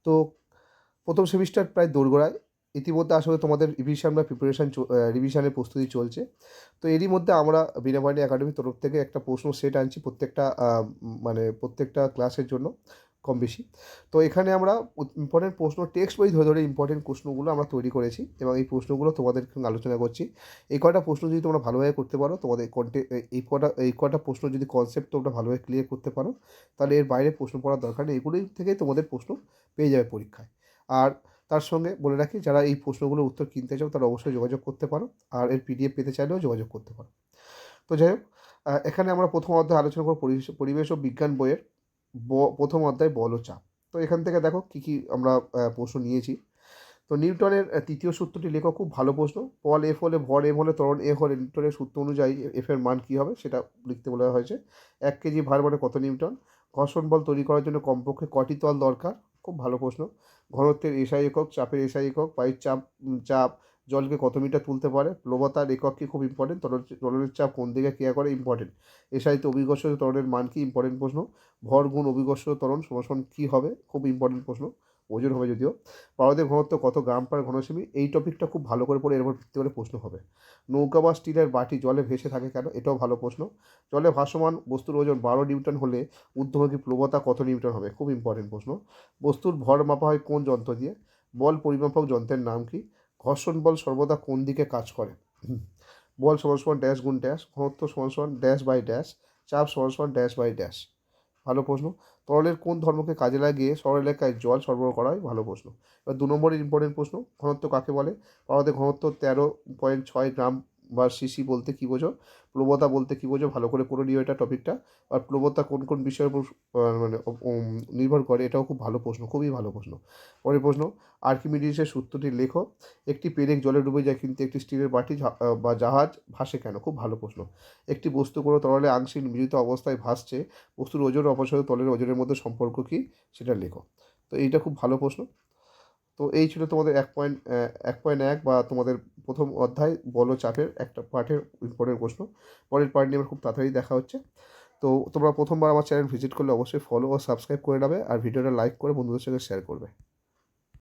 তো প্রথম সেমিস্টার প্রায় দোরগোড়ায়। ইতিমধ্যে আসলে তোমাদের রিভিশন বা রিভিশনের প্রস্তুতি চলছে। তো এরই মধ্যে আমরা বীণাপাণি একাডেমির তরফ থেকে একটা প্রশ্ন সেট আনছি প্রত্যেকটা মানে প্রত্যেকটা ক্লাসের জন্য কম বেশি। তো এখানে আমরা ইম্পর্টেন্ট প্রশ্ন টেক্সট বই ধরে ধরে ইম্পর্টেন্ট প্রশ্নগুলো আমরা তৈরি করেছি এবং এই প্রশ্নগুলো তোমাদের সঙ্গে আলোচনা করছি। এই কটা প্রশ্ন যদি তোমরা ভালোভাবে করতে পারো, তোমাদের এই কটা প্রশ্ন যদি কনসেপ্ট তোমরা ভালোভাবে ক্লিয়ার করতে পারো, তাহলে এর বাইরে প্রশ্ন পড়ার দরকার নেই। এগুলোই থেকেই তোমাদের প্রশ্ন পেয়ে যাবে পরীক্ষায়। আর তার সঙ্গে বলে রাখি, যারা এই প্রশ্নগুলোর উত্তর কিনতে চাও তারা অবশ্যই যোগাযোগ করতে পারো, আর এর পিডিএফ পেতে চাইলেও যোগাযোগ করতে পারো। তো যাই হোক, এখানে আমরা প্রথম অধ্যায় আলোচনা করব পরিবেশ ও বিজ্ঞান বইয়ের প্রথম অধ্যায় বল ও চাপ। তো এখান থেকে দেখো কী কী আমরা প্রশ্ন নিয়েছি। তো নিউটনের তৃতীয় সূত্রটি লেখো, খুব ভালো প্রশ্ন। বল এফ হলে ভর এম হলে ত্বরণ এ হলে নিউটনের সূত্র অনুযায়ী এফ এর মান কী হবে সেটা লিখতে বলা হয়েছে। 1 কেজি ভার মানে কত নিউটন? ঘর্ষণ বল তৈরি করার জন্য কমপক্ষে কটি তল দরকার? খুব ভালো প্রশ্ন। ঘনত্বের এসআই একক, চাপের এসআই একক, বায়ুর চাপ জলকে কত মিটার তুলতে পারে? প্লবতার একক কি? খুব ইম্পর্টেন্ট। তরলের চাপ কোন দিকে ক্রিয়া করে? ইম্পর্টেন্ট। এসআইতে অভিকর্ষজ ত্বরণের মান কি? ইম্পর্টেন্ট প্রশ্ন। ভর গুণ অভিকর্ষজ ত্বরণ সমান কী হবে? খুব ইম্পর্টেন্ট প্রশ্ন, ওজন হবে যদিও। পারদের ঘনত্ব কত গ্রাম পার ঘনসেমি? এই টপিকটা খুব ভালো করে পড়ে এর উপর ভিত্তি করে প্রশ্ন হবে। নৌকা বা স্টিলের বাটি জলে ভেসে থাকে কেন? এটাও ভালো প্রশ্ন। জলে ভাসমান বস্তুর ওজন 12 নিউটন হলে ঊর্ধ্বমুখী প্লবতা কত নিউটন হবে? খুব ইম্পর্টেন্ট প্রশ্ন। বস্তুর ভর মাপা হয় কোন যন্ত্র দিয়ে? বল পরিমাপক যন্ত্রের নাম কি? ঘর্ষণ বল সর্বদা কোন দিকে কাজ করে? বল সমান সমান ড্যাশ গুণ ড্যাশ, ঘনত্ব সমান সমান ড্যাশ বাই ড্যাশ, চাপ সমান সমান ড্যাশ বাই ড্যাশ। ভালো প্রশ্ন। তরলের কোন ধর্মকে কাজে লাগিয়ে শহর এলাকায় জল সরবরাহ করা হয়? ভালো প্রশ্ন। এবার 2 নম্বরের ইম্পর্টেন্ট প্রশ্ন, ঘনত্ব কাকে বলে? আমাদের ঘনত্ব 13.6 গ্রাম বা সিসি বলতে কী বোঝো? প্লবতা বলতে কী বোঝো? ভালো করে পড়ে নিও এটা টপিকটা। আর প্লবতা কোন কোন বিষয়ের উপর মানে নির্ভর করে, এটাও খুব ভালো প্রশ্ন, খুবই ভালো প্রশ্ন। পরের প্রশ্ন, আর্কিমিডিসের সূত্রটি লেখো। একটি পেরেক জলে ডুবে যায় কিন্তু একটি স্টিলের বাটি বা জাহাজ ভাসে কেন? খুব ভালো প্রশ্ন। একটি বস্তু কোনো তরলে আংশিক নিবেদিত অবস্থায় ভাসছে, বস্তুর ওজন ও অপসারিত তলের ওজনের মধ্যে সম্পর্ক কী সেটা লেখো। তো এইটা খুব ভালো প্রশ্ন। তো এই ছিল তোমাদের 1.1 বা তোমাদের প্রথম অধ্যায় বল ও চাপের একটা পার্টের ইম্পর্টেন্ট প্রশ্ন। পরের পার্ট নিয়ে আমার খুব তাড়াতাড়ি দেখা হচ্ছে। তো তোমরা প্রথমবার আমার চ্যানেল ভিজিট করলে অবশ্যই ফলো ও সাবস্ক্রাইব করে নেবে, আর ভিডিওটা লাইক করে বন্ধুদের সঙ্গে শেয়ার করবে।